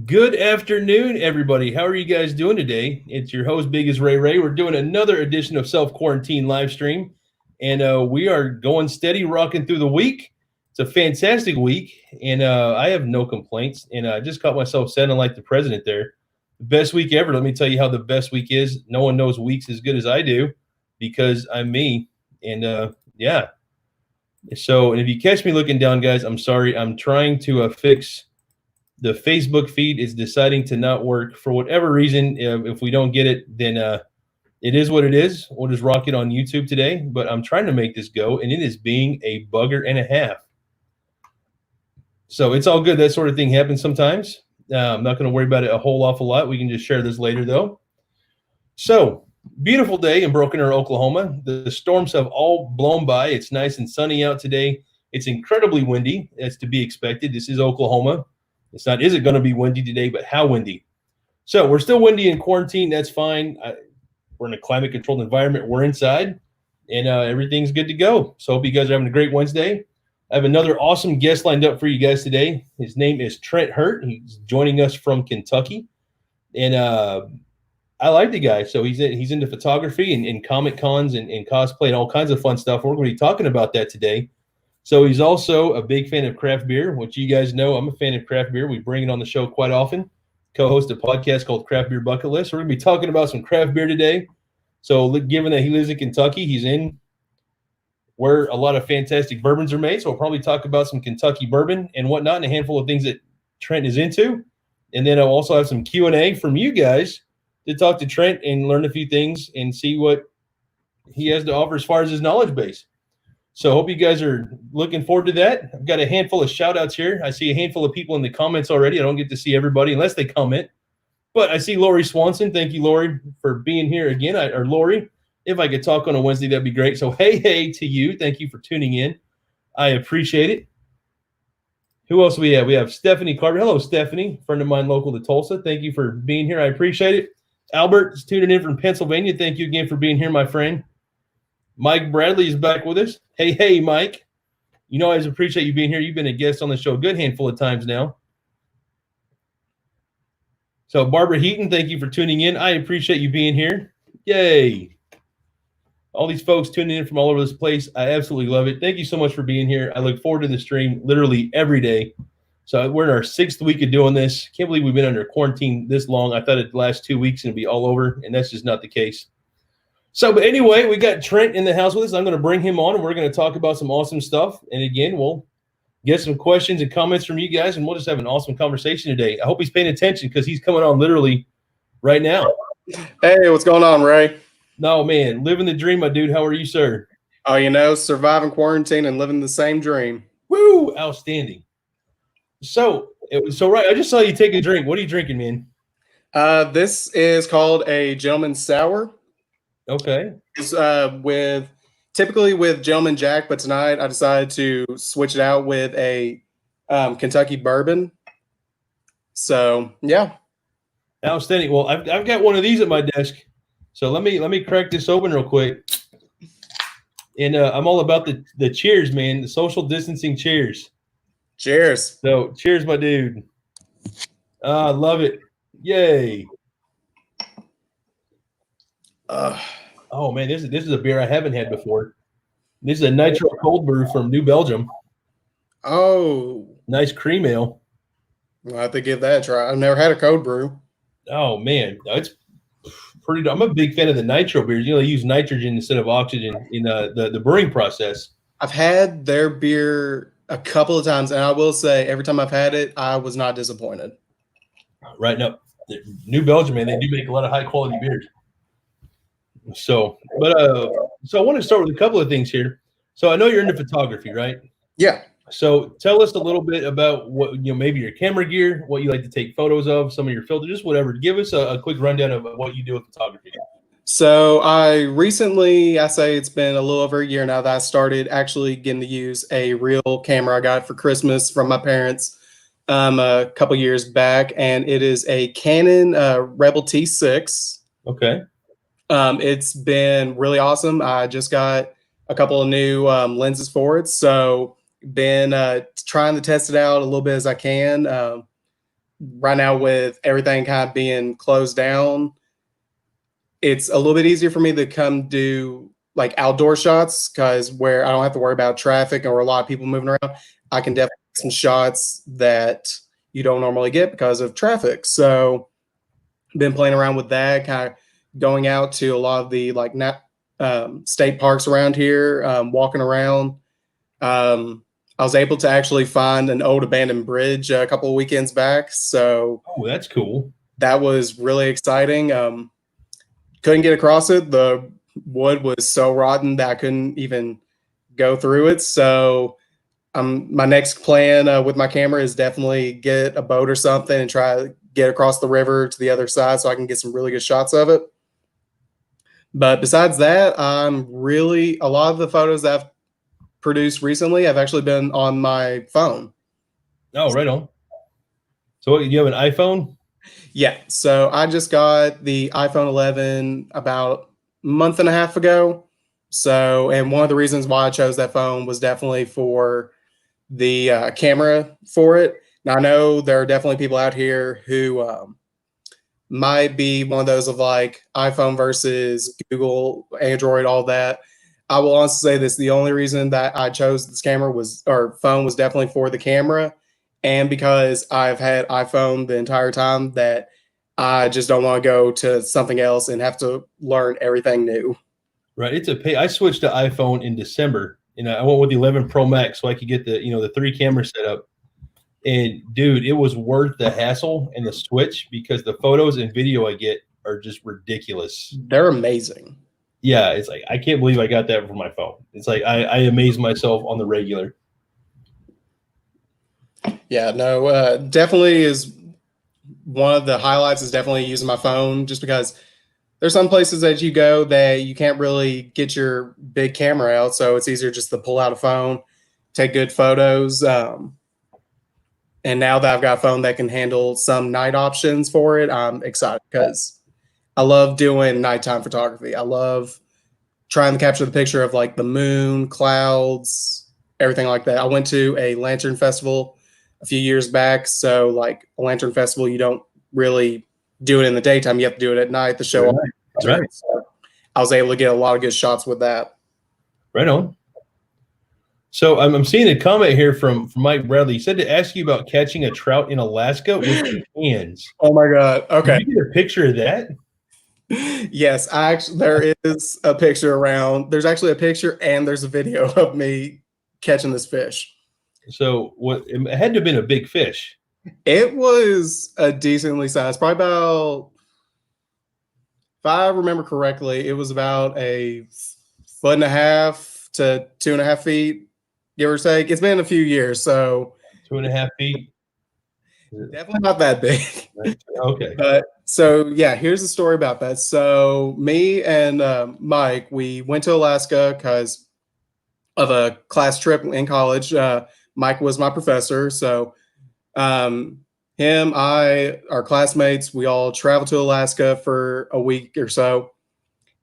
Good afternoon, everybody. How are you guys doing today? It's your host, BiggestRayRay. We're doing another edition of Self-Quarantine live stream, and we are going steady, rocking through the week. It's a fantastic week, and I have no complaints, and I just caught myself sounding like the president there. Best week ever. Let me tell you how the best week is. No one knows weeks as good as I do because I'm me, and yeah. So, and if you catch me looking down, guys, I'm sorry. I'm trying to fix the Facebook feed is deciding to not work for whatever reason. If we don't get it, then it is what it is. We'll just rock it on YouTube today. But I'm trying to make this go, and it is being a bugger and a half. So it's all good. That sort of thing happens sometimes. I'm not going to worry about it a whole awful lot. We can just share this later, though. So beautiful day in Broken Arrow, Oklahoma. The storms have all blown by. It's nice and sunny out today. It's incredibly windy, as to be expected. This is Oklahoma. It's not, is it going to be windy today, but how windy? So we're still windy in quarantine. That's fine. We're in a climate-controlled environment. We're inside, and everything's good to go. So hope you guys are having a great Wednesday. I have another awesome guest lined up for you guys today. His name is Trent Hurt. He's joining us from Kentucky, and I like the guy. So he's into photography and comic cons and cosplay and all kinds of fun stuff. We're going to be talking about that today. So he's also a big fan of craft beer, which you guys know I'm a fan of craft beer. We bring it on the show quite often. Co-host a podcast called Craft Beer Bucket List. We're going to be talking about some craft beer today. So given that he lives in Kentucky, he's in where a lot of fantastic bourbons are made. So we'll probably talk about some Kentucky bourbon and whatnot and a handful of things that Trent is into. And then I'll also have some Q&A from you guys to talk to Trent and learn a few things and see what he has to offer as far as his knowledge base. So hope you guys are looking forward to that. I've got a handful of shout outs here. I see a handful of people in the comments already. I don't get to see everybody unless they comment. But I see Lori Swanson. Thank you, Lori, for being here again. Or Lori, if I could talk on a Wednesday, that'd be great. So hey to you. Thank you for tuning in. I appreciate it. Who else do we have? We have Stephanie Carter. Hello, Stephanie, friend of mine local to Tulsa. Thank you for being here. I appreciate it. Albert is tuning in from Pennsylvania. Thank you again for being here, my friend. Mike Bradley is back with us. Hey, Mike. You know, I always appreciate you being here. You've been a guest on the show a good handful of times now. So, Barbara Heaton, thank you for tuning in. I appreciate you being here. Yay. All these folks tuning in from all over this place. I absolutely love it. Thank you so much for being here. I look forward to the stream literally every day. So, we're in our 6th week of doing this. Can't believe we've been under quarantine this long. I thought it the last 2 weeks and it'd be all over, and that's just not the case. So, but anyway, we got Trent in the house with us. I'm going to bring him on, and we're going to talk about some awesome stuff. And again, we'll get some questions and comments from you guys, and we'll just have an awesome conversation today. I hope he's paying attention because he's coming on literally right now. Hey, what's going on, Ray? No, man, living the dream, my dude. How are you, sir? Oh, you know, surviving quarantine and living the same dream. Woo, outstanding. So right, I just saw you take a drink. What are you drinking, man? This is called a Gentleman's Sour. Okay. It's typically with Gentleman Jack, but tonight I decided to switch it out with a Kentucky bourbon. So yeah, outstanding. Well, I've got one of these at my desk, so let me crack this open real quick. And I'm all about the cheers, man. The social distancing cheers. Cheers. So cheers, my dude. I love it. Yay. Oh man, this is a beer I haven't had before. This is a Nitro cold brew from New Belgium. Oh, nice cream ale. I'll have to give that a try. I've never had a cold brew. Oh man, it's pretty. I'm a big fan of the Nitro beers. You know, they use nitrogen instead of oxygen in the brewing process. I've had their beer a couple of times, and I will say every time I've had it, I was not disappointed. Right now, New Belgium, man, they do make a lot of high quality beers. So I want to start with a couple of things here. So I know you're into photography, right? Yeah. So tell us a little bit about what, you know, maybe your camera gear, what you like to take photos of, some of your filters, just whatever. Give us a quick rundown of what you do with photography. So I say it's been a little over a year now that I started actually getting to use a real camera I got for Christmas from my parents a couple years back, and it is a Canon Rebel T6. Okay. It's been really awesome. I just got a couple of new lenses for it, so been trying to test it out a little bit as I can. right now with everything kind of being closed down, it's a little bit easier for me to come do like outdoor shots because where I don't have to worry about traffic or a lot of people moving around, I can definitely get some shots that you don't normally get because of traffic. So been playing around with that, kind of going out to a lot of the like state parks around here, walking around. I was able to actually find an old abandoned bridge a couple of weekends back. So Oh, that's cool. that was really exciting. Couldn't get across it. The wood was so rotten that I couldn't even go through it. So my next plan with my camera is definitely get a boat or something and try to get across the river to the other side so I can get some really good shots of it. But besides that, I'm really, a lot of the photos that I've produced recently have actually been on my phone. Oh, right on. So what, you have an iPhone? Yeah, so I just got the iPhone 11 about a month and a half ago. So, and one of the reasons why I chose that phone was definitely for the camera for it. Now, I know there are definitely people out here who might be one of those of like iPhone versus Google, Android, all that. I will honestly say this: the only reason that I chose this camera was, or phone was definitely for the camera, and because I've had iPhone the entire time, that I just don't want to go to something else and have to learn everything new. Right. It's a pay. I switched to iPhone in December, and I went with the 11 Pro Max so I could get the 3 camera setup. And dude, it was worth the hassle and the switch because the photos and video I get are just ridiculous. They're amazing. Yeah, it's like I can't believe I got that from my phone. It's like I amaze myself on the regular. Yeah, no, definitely is one of the highlights is definitely using my phone just because there's some places that you go that you can't really get your big camera out. So it's easier just to pull out a phone, take good photos. And now that I've got a phone that can handle some night options for it, I'm excited because I love doing nighttime photography. I love trying to capture the picture of like the moon, clouds, everything like that. I went to a lantern festival a few years back. So like a lantern festival, you don't really do it in the daytime. You have to do it at night to show off. Right. So I was able to get a lot of good shots with that. Right on. So I'm seeing a comment here from Mike Bradley. He said to ask you about catching a trout in Alaska with your hands. Oh my God. Okay. Can you get a picture of that? Yes, there is a picture around. There's actually a picture and there's a video of me catching this fish. So what? It had to have been a big fish. It was a decently sized, probably about, if I remember correctly, it was about a 1.5 to 2.5 feet, give or take. It's been a few years, so 2.5 feet. Definitely not that big. Okay. But so yeah, here's the story about that. So me and Mike, we went to Alaska because of a class trip in college. Mike was my professor, so him, I, our classmates, we all traveled to Alaska for a week or so,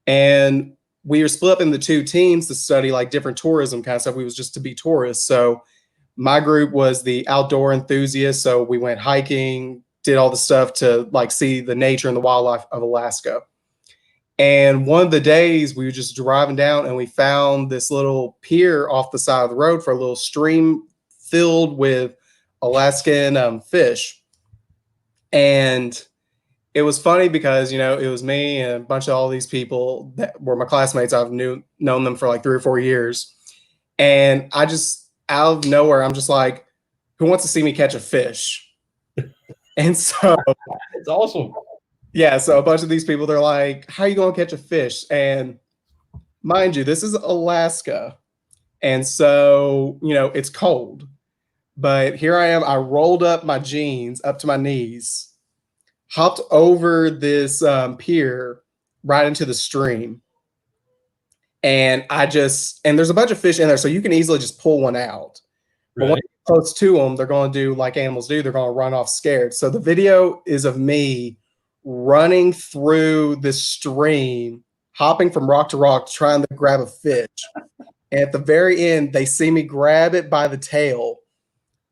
and we were split up into 2 teams to study like different tourism kind of stuff. We was just to be tourists. So my group was the outdoor enthusiasts. So we went hiking, did all the stuff to like see the nature and the wildlife of Alaska. And one of the days we were just driving down and we found this little pier off the side of the road for a little stream filled with Alaskan fish. And it was funny because, you know, it was me and a bunch of all these people that were my classmates. I've known them for like 3 or 4 years. And I just, out of nowhere, I'm just like, who wants to see me catch a fish? And so it's awesome. Yeah, so a bunch of these people, they're like, how are you going to catch a fish? And mind you, this is Alaska. And so, you know, it's cold. But here I am. I rolled up my jeans up to my knees, hopped over this pier right into the stream. And and there's a bunch of fish in there, so you can easily just pull one out. But when you get close to them, they're going to do like animals do. They're going to run off scared. So the video is of me running through this stream, hopping from rock to rock, trying to grab a fish. And at the very end, they see me grab it by the tail.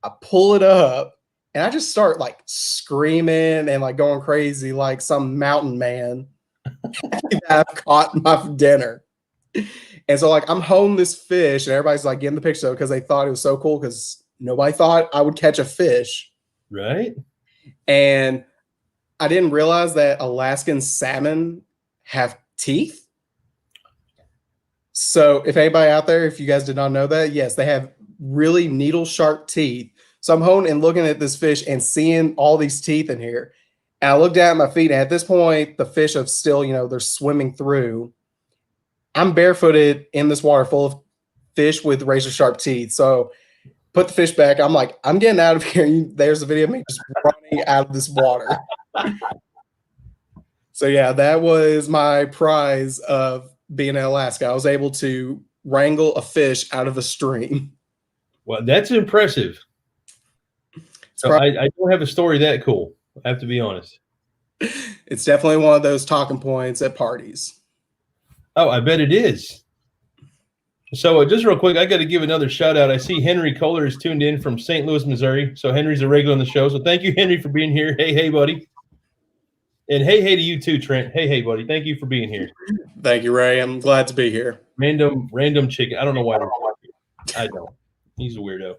I pull it up, And I just start like screaming and like going crazy like some mountain man that I've caught my dinner. And so like I'm holding this fish and everybody's like getting the picture because they thought it was so cool because nobody thought I would catch a fish. Right. And I didn't realize that Alaskan salmon have teeth. So if anybody out there, if you guys did not know that, yes, they have really needle sharp teeth. So I'm holding and looking at this fish and seeing all these teeth in here. And I look down at my feet, and at this point, the fish are still, they're swimming through. I'm barefooted in this water full of fish with razor sharp teeth. So put the fish back. I'm like, I'm getting out of here. There's a video of me just running out of this water. So yeah, that was my prize of being in Alaska. I was able to wrangle a fish out of a stream. Well, that's impressive. So I don't have a story that cool. I have to be honest. It's definitely one of those talking points at parties. Oh, I bet it is. So just real quick, I got to give another shout out. I see Henry Kohler is tuned in from St. Louis, Missouri. So Henry's a regular on the show. So thank you, Henry, for being here. Hey, buddy. And hey to you too, Trent. Hey, buddy. Thank you for being here. Thank you, Ray. I'm glad to be here. Random chicken. I don't know why. I don't. He's a weirdo.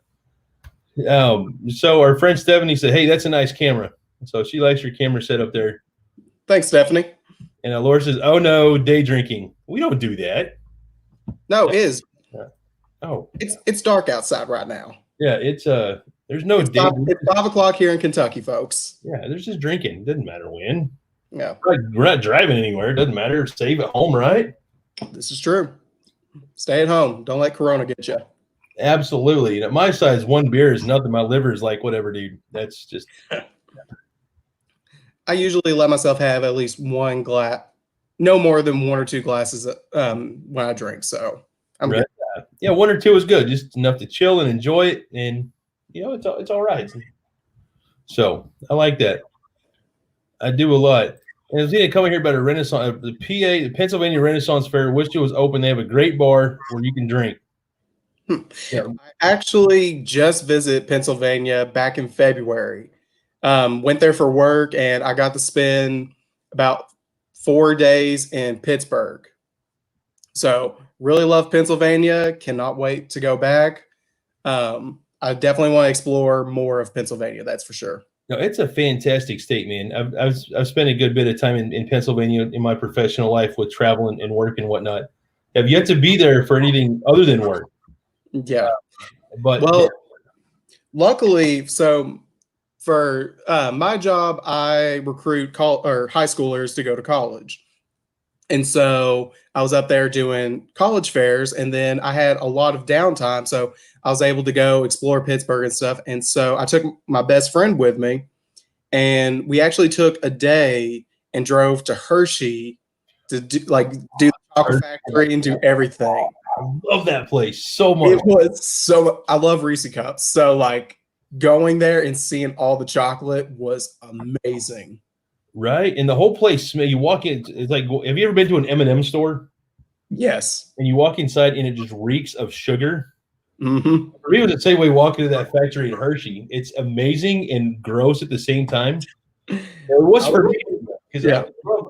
So our friend Stephanie said, "Hey, that's a nice camera." So she likes your camera set up there. Thanks, Stephanie. And Laura says, "Oh no, day drinking. We don't do that." No, it is. Oh, it's dark outside right now. Yeah, it's there's no day. It's 5 o'clock here in Kentucky, folks. Yeah, there's just drinking. Doesn't matter when. Yeah, we're not driving anywhere. It doesn't matter. Save at home, right? This is true. Stay at home. Don't let Corona get you. Absolutely. And at my size, one beer is nothing. My liver is like whatever, dude. That's just. I usually let myself have at least one glass, no more than 1 or 2 glasses when I drink. So I'm right. good. Yeah, 1 or 2 is good. Just enough to chill and enjoy it, and it's all right. So I like that. I do a lot. And I was going to come here about a Renaissance, the Pennsylvania Renaissance Fair. Wish it was open. They have a great bar where you can drink. Yeah. I actually just visited Pennsylvania back in February. Went there for work, and I got to spend about 4 days in Pittsburgh. So really love Pennsylvania. Cannot wait to go back. I definitely want to explore more of Pennsylvania. That's for sure. No, it's a fantastic state, man. I've spent a good bit of time in Pennsylvania in my professional life with travel and work and whatnot. I've yet to be there for anything other than work. Yeah. But luckily, so for my job, I recruit high schoolers to go to college. And so I was up there doing college fairs, and then I had a lot of downtime. So I was able to go explore Pittsburgh and stuff. And so I took my best friend with me, and we actually took a day and drove to Hershey to do the chocolate factory and do everything. I love that place so much. It was I love Reese Cups. So like going there and seeing all the chocolate was amazing. Right, and the whole place. You walk in, it's like, have you ever been to an M&M store? Yes. And you walk inside, and it just reeks of sugar. Mm-hmm. For me, it was the same way walking to that factory in Hershey. It's amazing and gross at the same time. It was for me because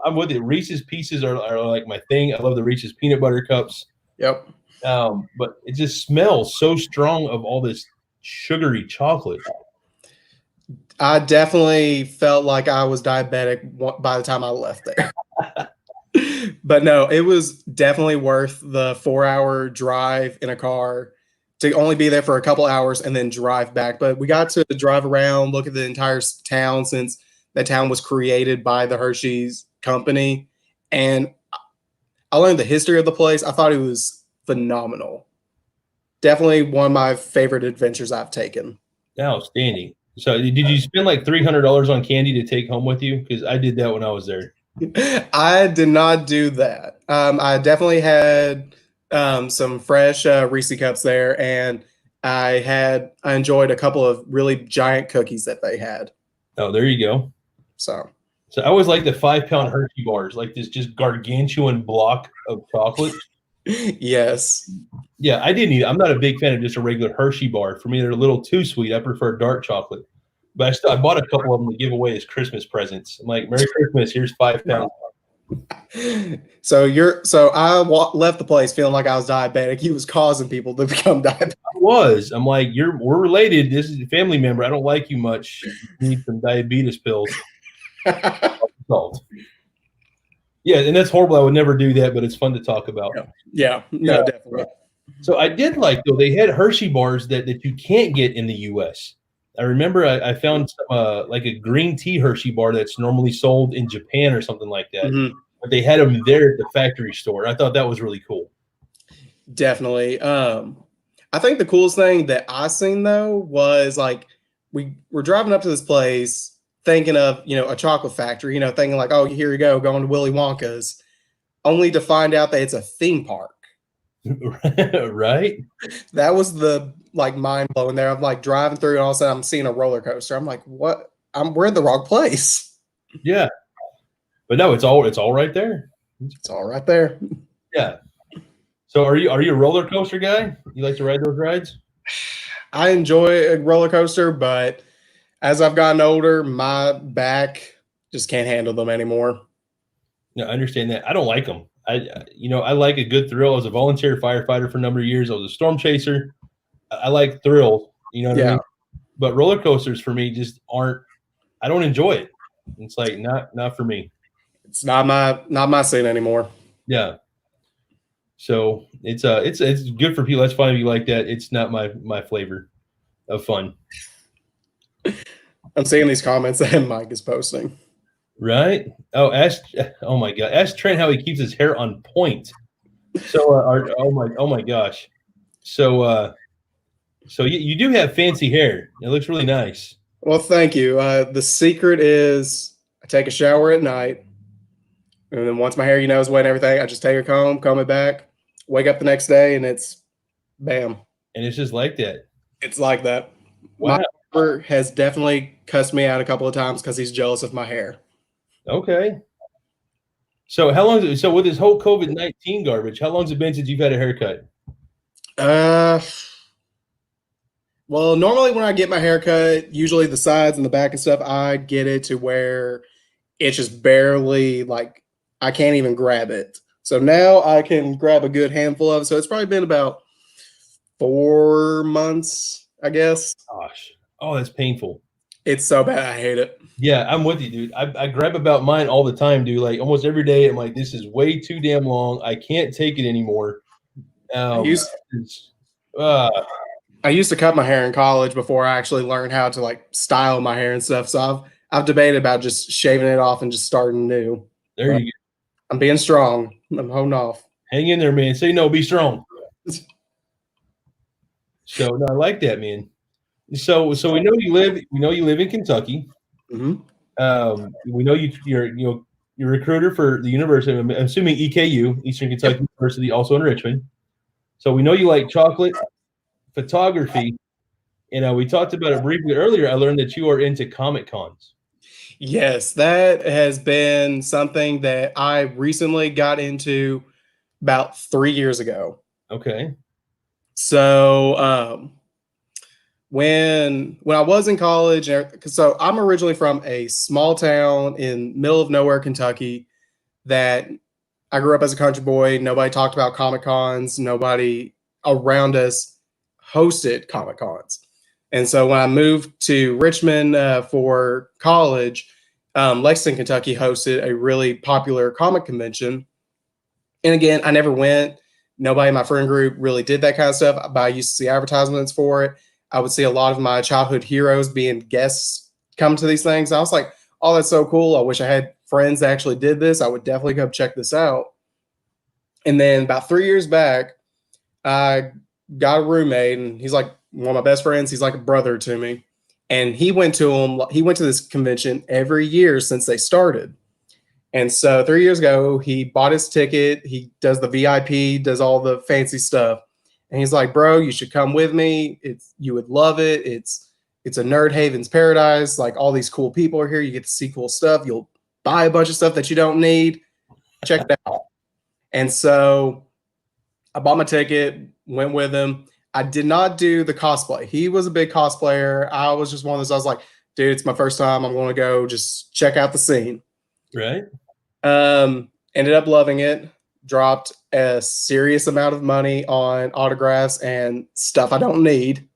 I'm with it. Reese's Pieces are like my thing. I love the Reese's peanut butter cups. Yep. But it just smells so strong of all this sugary chocolate. I definitely felt like I was diabetic by the time I left there. But no, it was definitely worth the 4-hour drive in a car to only be there for a couple hours and then drive back. But we got to drive around, look at the entire town, since that town was created by the Hershey's company. And I learned the history of the place. I thought it was phenomenal. Definitely one of my favorite adventures I've taken. Outstanding. So did you spend like $300 on candy to take home with you? Because I did that when I was there. I did not do that. I definitely had some fresh Reese Cups there, and I enjoyed a couple of really giant cookies that they had. Oh, there you go. So I always like the 5-pound Hershey bars, like this just gargantuan block of chocolate. Yes. Yeah, I didn't eat it. I'm not a big fan of just a regular Hershey bar. For me, they're a little too sweet. I prefer dark chocolate. But I bought a couple of them to give away as Christmas presents. I'm like, Merry Christmas, here's 5 pounds. So left the place feeling like I was diabetic. He was causing people to become diabetic. I'm like, we're related. This is a family member. I don't like you much. You need some diabetes pills. Yeah, and that's horrible. I would never do that, but it's fun to talk about. Yeah, no, definitely. So I did like, though, they had Hershey bars that you can't get in the U.S. I remember I found some, like a green tea Hershey bar that's normally sold in Japan or something like that. Mm-hmm. But they had them there at the factory store. I thought that was really cool. Definitely. I think the coolest thing that I seen, though, was like we were driving up to this place thinking of, a chocolate factory, thinking like, oh, here you go, going to Willy Wonka's, only to find out that it's a theme park. Right? That was the mind blowing there. I'm like driving through and all of a sudden I'm seeing a roller coaster. I'm like, what? We're in the wrong place. Yeah. But no, it's all right there. It's all right there. Yeah. So are you a roller coaster guy? You like to ride those rides? I enjoy a roller coaster, but as I've gotten older, my back just can't handle them anymore. No, I understand that. I don't like them. I like a good thrill. I was a volunteer firefighter for a number of years. I was a storm chaser. I like thrills, you know what I mean? But roller coasters for me just aren't. I don't enjoy it. It's like not for me. It's not my scene anymore. Yeah. So it's good for people. That's fine if you like that. It's not my flavor of fun. I'm seeing these comments that Mike is posting. Right? Oh my God! Ask Trent how he keeps his hair on point. So, oh my gosh! So you do have fancy hair. It looks really nice. Well, thank you. The secret is I take a shower at night, and then once my hair, is wet and everything, I just take a comb it back, wake up the next day, and it's bam. And it's just like that. It's like that. Wow. My barber has definitely cussed me out a couple of times because he's jealous of my hair. Okay. So how long? So with this whole COVID-19 garbage, how long has it been since you've had a haircut? Well, normally when I get my haircut, usually the sides and the back and stuff, I get it to where it's just barely like I can't even grab it. So now I can grab a good handful of it. So it's probably been about 4 months, I guess. Gosh. Oh, that's painful. It's so bad. I hate it. Yeah, I'm with you, dude. I grab about mine all the time, dude. Like almost every day, I'm like, this is way too damn long. I can't take it anymore. I used to cut my hair in college before I actually learned how to like style my hair and stuff. So I've debated about just shaving it off and just starting new. There you go. I'm being strong. I'm holding off. Hang in there, man. Say no, be strong. So no, I like that, man. So we know you live in Kentucky. Mm-hmm. We know you're a recruiter for the university. I'm assuming EKU, Eastern Kentucky University, also in Richmond. So we know you like chocolate, photography, and we talked about it briefly earlier. I learned that you are into Comic Cons. Yes, that has been something that I recently got into about 3 years ago. Okay. So when I was in college, so I'm originally from a small town in middle of nowhere, Kentucky, that I grew up as a country boy. Nobody talked about Comic Cons. Nobody around us hosted Comic Cons. And so when I moved to Richmond for college, Lexington, Kentucky hosted a really popular comic convention. And again, I never went. Nobody in my friend group really did that kind of stuff, but I used to see advertisements for it. I would see a lot of my childhood heroes being guests come to these things. I was like, oh, that's so cool. I wish I had friends that actually did this. I would definitely come check this out. And then about 3 years back, I got a roommate, and he's like one of my best friends. He's like a brother to me. And he went to this convention every year since they started. And so 3 years ago, he bought his ticket. He does the VIP, does all the fancy stuff. And he's like, bro, you should come with me. You would love it. It's a nerd haven's paradise. Like all these cool people are here. You get to see cool stuff. You'll buy a bunch of stuff that you don't need. Check it out. And so I bought my ticket, went with him. I did not do the cosplay. He was a big cosplayer. I was just one of those. I was like, dude, it's my first time. I'm going to go just check out the scene. Right. Ended up loving it. Dropped a serious amount of money on autographs and stuff I don't need.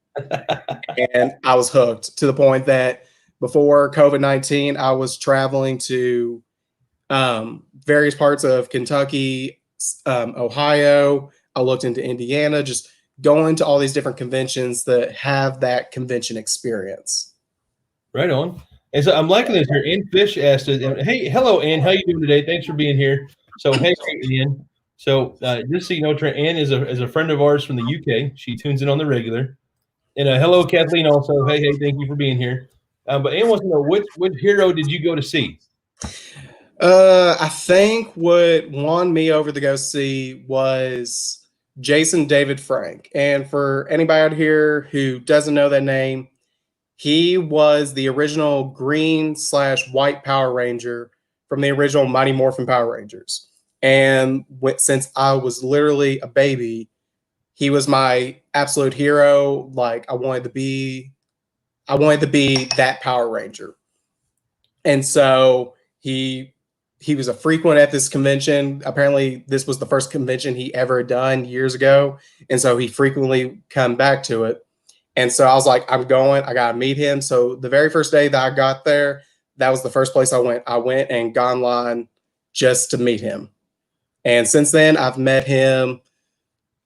And I was hooked to the point that before COVID-19, I was traveling to various parts of Kentucky, Ohio. I looked into Indiana, just going to all these different conventions that have that convention experience. Right on. And so I'm liking this here. Ann Fish asked us, hey, hello, Ann. How you doing today? Thanks for being here. So, hey, Ann. So, just so you know, Trent, Ann is a friend of ours from the UK. She tunes in on the regular. And hello, Kathleen, also. Hey, thank you for being here. But Ann wants to know, what hero did you go to see? I think what won me over to go see was Jason David Frank. And for anybody out here who doesn't know that name, he was the original green/white Power Ranger from the original Mighty Morphin Power Rangers. And since I was literally a baby, he was my absolute hero. Like I wanted to be that Power Ranger. And so he was a frequent at this convention. Apparently, this was the first convention he ever done years ago. And so he frequently come back to it. And so I was like, I'm going, I got to meet him. So the very first day that I got there, that was the first place I went. I went and got online just to meet him. And since then, I've met him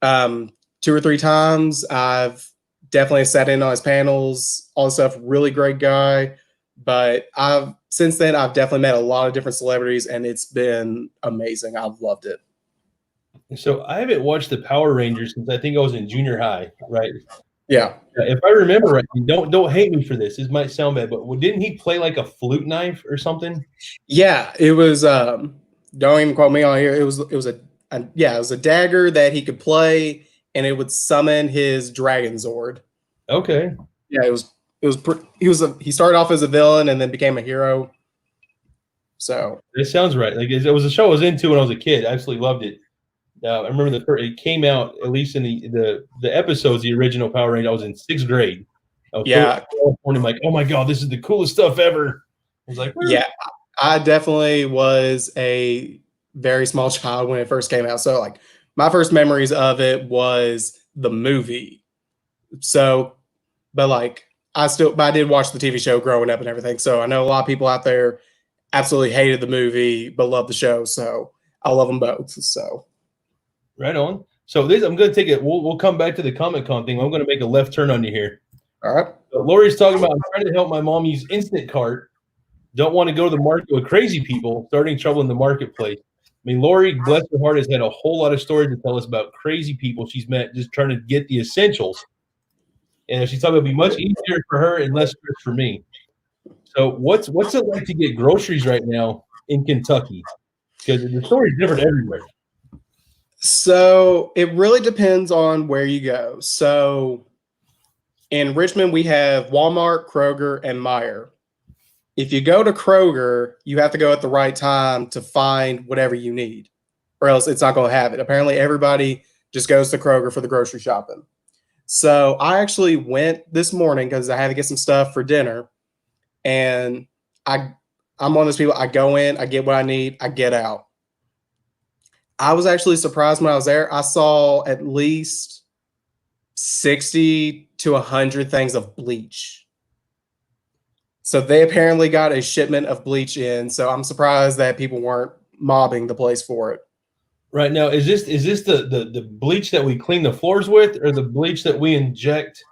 2 or 3 times. I've definitely sat in on his panels, all this stuff. Really great guy. But since then, I've definitely met a lot of different celebrities, and it's been amazing. I've loved it. So I haven't watched the Power Rangers since I think I was in junior high, right? Yeah. If I remember right, don't hate me for this. This might sound bad, but didn't he play like a flute knife or something? Yeah, it was. Don't even quote me on here. It was a dagger that he could play, and it would summon his Dragon Zord. Okay. Yeah, he started off as a villain and then became a hero. So that sounds right. Like it was a show I was into when I was a kid. I absolutely loved it. I remember it came out, at least in the episodes, the original Power Rangers. I was in 6th grade. Yeah. I'm like, oh my God, this is the coolest stuff ever. I was like, yeah, I definitely was a very small child when it first came out. So like my first memories of it was the movie. So, but like I did watch the TV show growing up and everything. So I know a lot of people out there absolutely hated the movie, but loved the show. So I love them both. So. Right on. So I'm going to take it. We'll come back to the Comic-Con thing. I'm going to make a left turn on you here. All right. So Lori's talking about, I'm trying to help my mom use Instant Cart. Don't want to go to the market with crazy people, starting trouble in the marketplace. I mean, Lori, bless her heart, has had a whole lot of stories to tell us about crazy people she's met just trying to get the essentials. And she's talking, it'll be much easier for her and less stress for me. So what's it like to get groceries right now in Kentucky? Because the story's different everywhere. So it really depends on where you go. So in Richmond, we have Walmart, Kroger, and Meijer. If you go to Kroger, you have to go at the right time to find whatever you need, or else it's not going to have it. Apparently, everybody just goes to Kroger for the grocery shopping. So I actually went this morning because I had to get some stuff for dinner. And I'm one of those people, I go in, I get what I need, I get out. I was actually surprised when I was there. I saw at least 60 to 100 things of bleach. So they apparently got a shipment of bleach in. So I'm surprised that people weren't mobbing the place for it. Right now, is this the bleach that we clean the floors with, or the bleach that we inject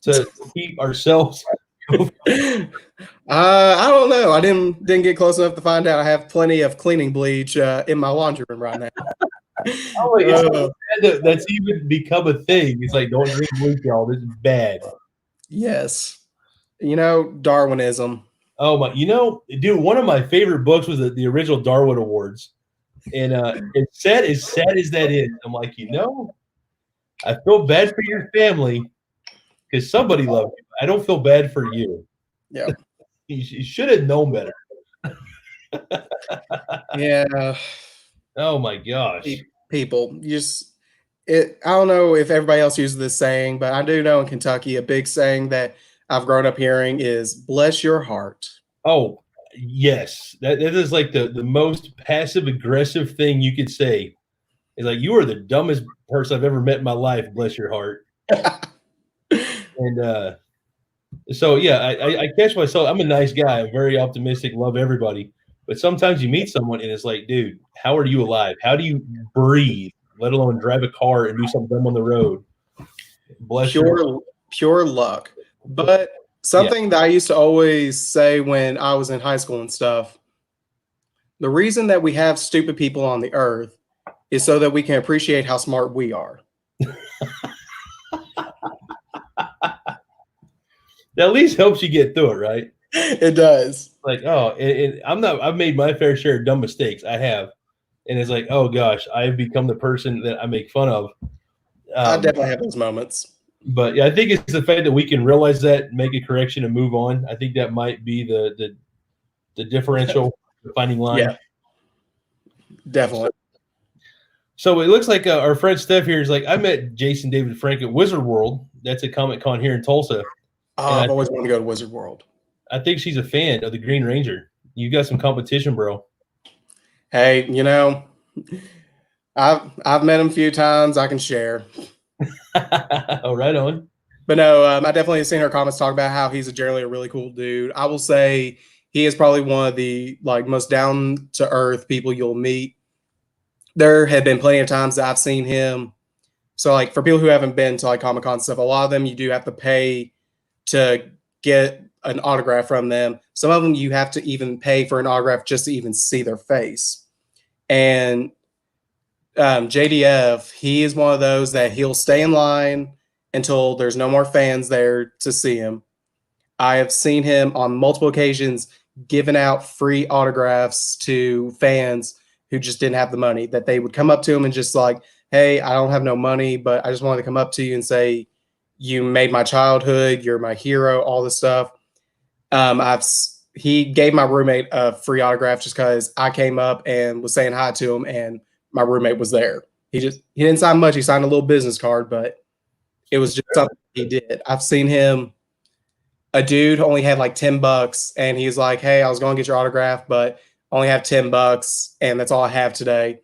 to keep ourselves? I don't know. I didn't get close enough to find out. I have plenty of cleaning bleach in my laundry room right now. That's even become a thing. It's like, don't drink bleach, y'all. This is bad. Yes. Darwinism. Oh my! Dude, one of my favorite books was the original Darwin Awards, and it's sad as that is. I'm like, I feel bad for your family because somebody loved you. I don't feel bad for you. Yeah, you should have known better. Yeah. Oh my gosh. People, I don't know if everybody else uses this saying, but I do know in Kentucky a big saying that I've grown up hearing is "bless your heart." Oh, yes. That is like the most passive aggressive thing you could say. It's like, you are the dumbest person I've ever met in my life. Bless your heart. And so yeah, I catch myself. I'm a nice guy. I'm very optimistic. Love everybody. But sometimes you meet someone and it's like, dude, how are you alive? How do you breathe? Let alone drive a car and do something dumb on the road. Bless your Pure luck. But something that I used to always say when I was in high school and stuff, the reason that we have stupid people on the earth is so that we can appreciate how smart we are. That at least helps you get through it, right? It does. Like, oh, I've made my fair share of dumb mistakes. I have. And it's like, oh gosh, I've become the person that I make fun of. I definitely have those moments. But yeah, I think it's the fact that we can realize that, make a correction, and move on. I think that might be the differential defining line. Yeah, definitely. So it looks like our friend Steph here is like, I met Jason David Frank at Wizard World. That's a Comic Con here in Tulsa. I've always wanted to go to Wizard World. I think she's a fan of the Green Ranger. You got some competition, bro. Hey, you know, I've met him a few times. I can share. Oh, right on. But no, I definitely have seen her comments talk about how he's generally a really cool dude. I will say he is probably one of the most down to earth people you'll meet. There have been plenty of times that I've seen him. So for people who haven't been to Comic-Con stuff, a lot of them you do have to pay to get an autograph from them. Some of them you have to even pay for an autograph just to even see their face. And JDF, he is one of those that he'll stay in line until there's no more fans there to see him. I have seen him on multiple occasions giving out free autographs to fans who just didn't have the money, that they would come up to him and just hey, I don't have no money, but I just wanted to come up to you and say, you made my childhood, you're my hero, all this stuff. He gave my roommate a free autograph just because I came up and was saying hi to him, and my roommate was there. He didn't sign much. He signed a little business card, but it was just something he did. I've seen him. A dude only had $10, and he's like, "Hey, I was going to get your autograph, but I only have $10, and that's all I have today.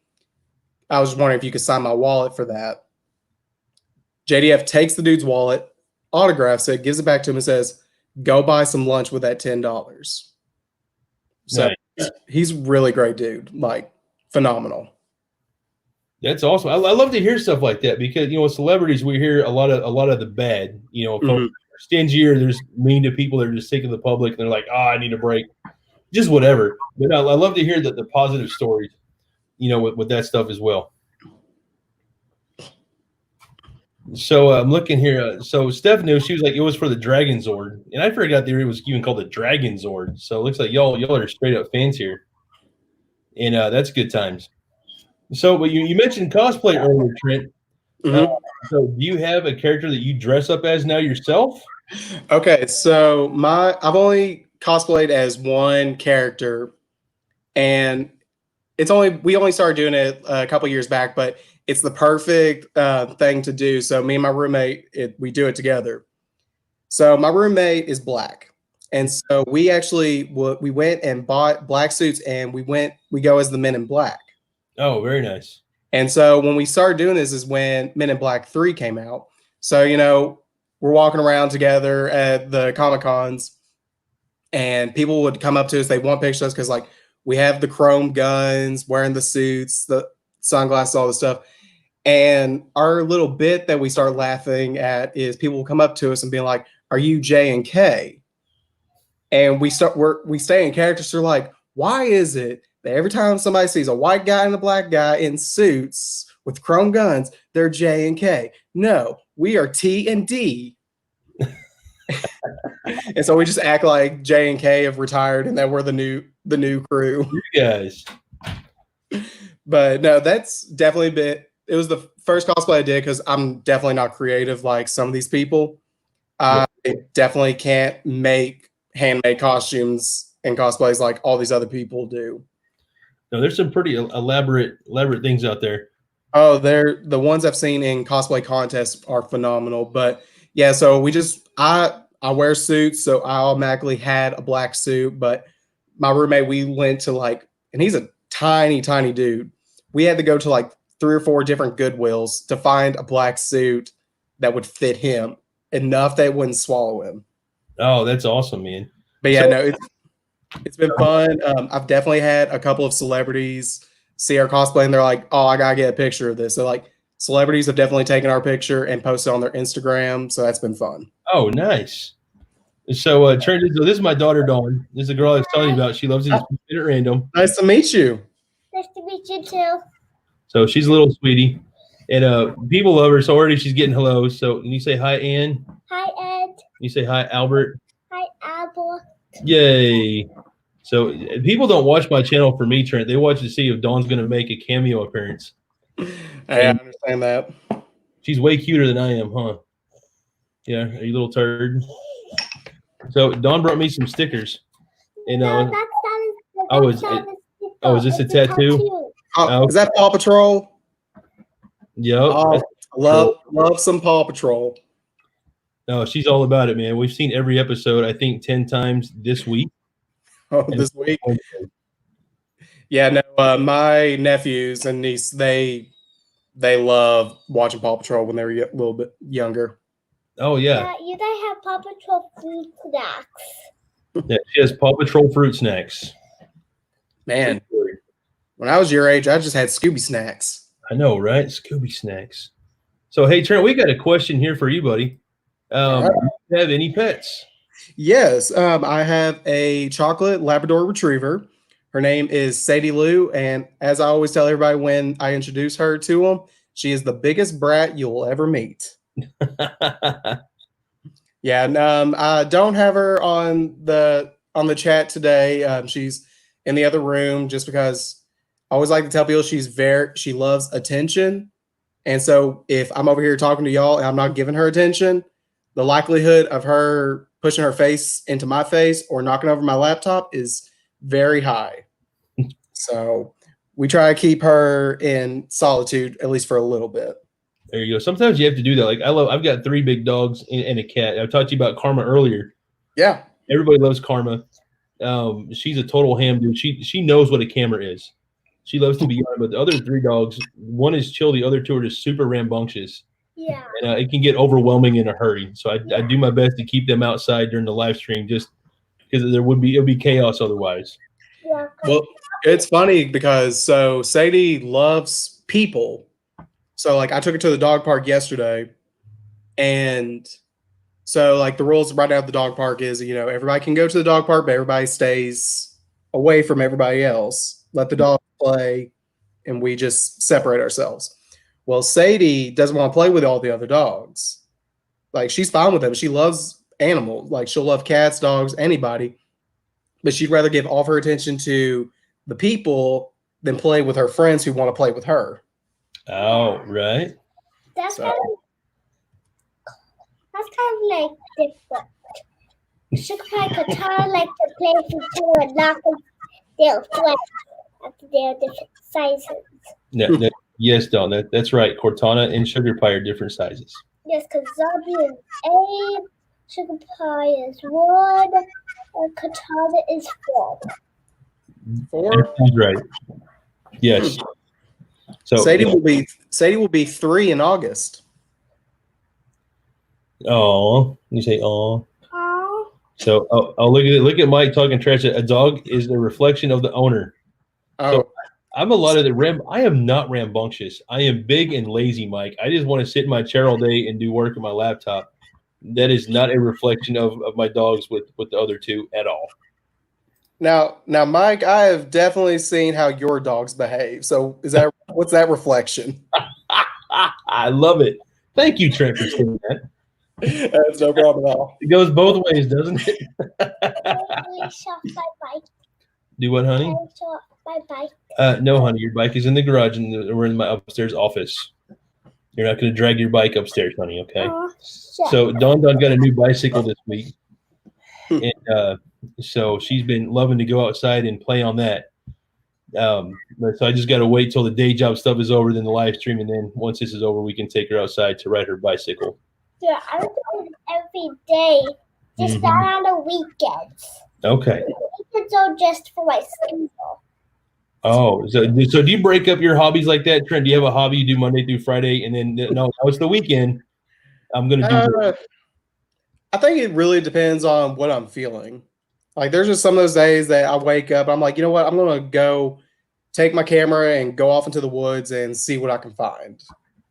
I was just wondering if you could sign my wallet for that." JDF takes the dude's wallet, autographs it, gives it back to him, and says, "Go buy some lunch with that $10." So nice. He's a really great dude, phenomenal. That's awesome. I love to hear stuff like that because with celebrities we hear a lot of the bad. Folks are stingy, or there's mean to people that are just sick of the public, and they're like, "Oh, I need a break," just whatever. But I love to hear the positive stories, with that stuff as well. So I'm looking here. So Steph knew, she was like, it was for the Dragon Zord, and I forgot it was even called the Dragon Zord. So it looks like y'all are straight up fans here, and that's good times. So, but you mentioned cosplay earlier, Trent. So do you have a character that you dress up as now yourself? Okay, so I've only cosplayed as one character, and we only started doing it a couple years back, but it's the perfect thing to do. So me and my roommate, we do it together. So my roommate is black, and so we actually we went and bought black suits, and we go as the Men in Black. Oh, very nice. And so when we started doing this is when Men in Black 3 came out. So we're walking around together at the Comic-Cons, and people would come up to us. They want pictures of us because we have the chrome guns, wearing the suits, the sunglasses, all this stuff. And our little bit that we start laughing at is people will come up to us and be like, "Are you J and K?" And we stay in character. So they're like, why is it that every time somebody sees a white guy and a black guy in suits with chrome guns, they're J and K? No, we are T and D. And so we just act like J and K have retired and that we're the new crew. You guys. But no, that's definitely it was the first cosplay I did because I'm definitely not creative like some of these people. I definitely can't make handmade costumes and cosplays like all these other people do. No, there's some pretty elaborate things out there. Oh, the ones I've seen in cosplay contests are phenomenal. But yeah, so I I wear suits, so I automatically had a black suit. But my roommate, we went to and he's a tiny, tiny dude. We had to go to like 3 or 4 different Goodwills to find a black suit that would fit him enough that it wouldn't swallow him. Oh, that's awesome, man. But yeah, no, it's been fun. I've definitely had a couple of celebrities see our cosplay and they're like, "Oh, I gotta get a picture of this." So like celebrities have definitely taken our picture and posted on their Instagram. So that's been fun. Oh, nice. So, Trent, so this is my daughter, Dawn. This is the girl I was telling you about. She loves to just put it at random. Nice to meet you. Nice to meet you too. So she's a little sweetie. And people love her. So already she's getting hellos. So can you say hi, Ann? Hi, Ed. You say hi, Albert. Hi, Albert. Yay. So people don't watch my channel for me, Trent. They watch to see if Dawn's going to make a cameo appearance. I understand that. She's way cuter than I am, huh? Yeah, are you a little turd? So Dawn brought me some stickers. And No, is this a tattoo? Is that Paw Patrol? Yep. Oh, love some Paw Patrol. No, she's all about it, man. We've seen every episode, I think, 10 times this week. Oh, this week? Yeah, no, my nephews and niece, they love watching Paw Patrol when they were a little bit younger. Oh, yeah. You guys have Paw Patrol food snacks. Yeah, she has Paw Patrol fruit snacks. Man, when I was your age, I just had Scooby snacks. I know, right? Scooby snacks. So, hey, Trent, we got a question here for you, buddy. Do you have any pets? Yes, I have a chocolate Labrador Retriever. Her name is Sadie Lou, and as I always tell everybody when I introduce her to them, she is the biggest brat you'll ever meet. Yeah, and I don't have her on the chat today. She's in the other room just because I always like to tell people she loves attention, and so if I'm over here talking to y'all and I'm not giving her attention, the likelihood of her pushing her face into my face or knocking over my laptop is very high. So we try to keep her in solitude, at least for a little bit. There you go. Sometimes you have to do that. Like I've got 3 big dogs and a cat. I talked to you about Karma earlier. Yeah. Everybody loves Karma. She's a total ham dude. She knows what a camera is. She loves to be on, but the other 3 dogs, one is chill, the other 2 are just super rambunctious. Yeah. And it can get overwhelming in a hurry. So I do my best to keep them outside during the live stream just because it would be chaos otherwise. Yeah. Well, it's funny because Sadie loves people. So like I took her to the dog park yesterday, and so like the rules right now at the dog park is, everybody can go to the dog park, but everybody stays away from everybody else. Let the dog play, and we just separate ourselves. Well, Sadie doesn't want to play with all the other dogs. Like she's fine with them. She loves animals. Like she'll love cats, dogs, anybody, but she'd rather give all of her attention to the people than play with her friends who want to play with her. Oh, right. That's kind of like different. Sugar Katana like to play with you and knock their flat after they're different sizes. No, yes, Dawn, that's right. Cortana and Sugar Pie are different sizes. Yes, because Zombie is 8, Sugar Pie is 1, and Katana is 4. 4? That's right. Yes. So Sadie will be 3 in August. Oh, you say oh. Oh. So look at Mike talking trash. A dog is the reflection of the owner. Oh, So I'm a lot of I am not rambunctious. I am big and lazy, Mike. I just want to sit in my chair all day and do work on my laptop. That is not a reflection of my dogs with the other 2 at all. now, Mike, I have definitely seen how your dogs behave. So what's that reflection? I love it. Thank you, Trent, for saying that. That's no problem at all. It goes both ways, doesn't it? Bye-bye. Do what, honey? Bye-bye. No, honey. Your bike is in the garage, and we're in my upstairs office. You're not going to drag your bike upstairs, honey, okay? Oh, shit. So Dawn got a new bicycle this week. And so she's been loving to go outside and play on that. So I just got to wait till the day job stuff is over, then the live stream, and then once this is over, we can take her outside to ride her bicycle. Yeah, I do it every day Just not on the weekends. Okay. Weekends are just for my school. Oh, so do you break up your hobbies like that, Trent? Do you have a hobby you do Monday through Friday, and then no, it's the weekend. I'm gonna do this. I think it really depends on what I'm feeling. Like there's just some of those days that I wake up, I'm like, you know what, I'm gonna go take my camera and go off into the woods and see what I can find.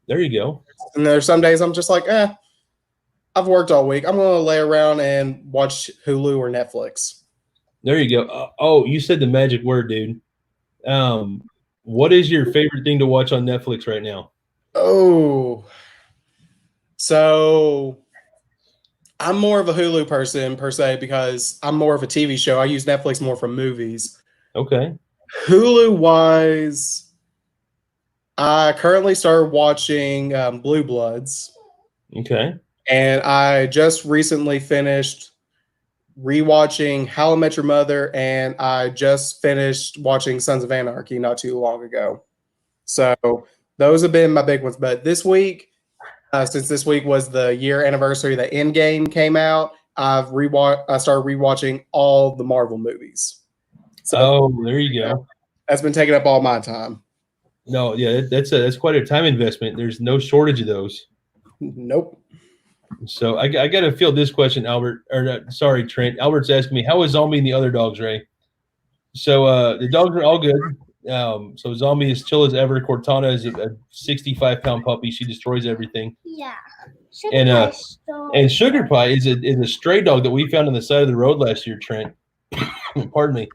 There you go. And there's some days I'm just like, I've worked all week. I'm gonna lay around and watch Hulu or Netflix. There you go. Oh, you said the magic word, dude. What is your favorite thing to watch on Netflix right now? Oh, so I'm more of a Hulu person per se because I'm more of a TV show. I use Netflix more for movies. Okay. Hulu wise, I currently started watching Blue Bloods. Okay. And I just recently finished rewatching How I Met Your Mother, and I just finished watching Sons of Anarchy not too long ago. So those have been my big ones. But this week, since this week was the year anniversary that Endgame came out, I started rewatching all the Marvel movies. So there you go. That's been taking up all my time. No, yeah, that's quite a time investment. There's no shortage of those. Nope. So I got to field this question, Albert. Sorry, Trent. Albert's asking me, how is Zombie and the other dogs, Ray? So the dogs are all good. So Zombie is chill as ever. Cortana is a 65-pound puppy. She destroys everything. Yeah. And Sugar Pie is a stray dog that we found on the side of the road last year, Trent. Pardon me.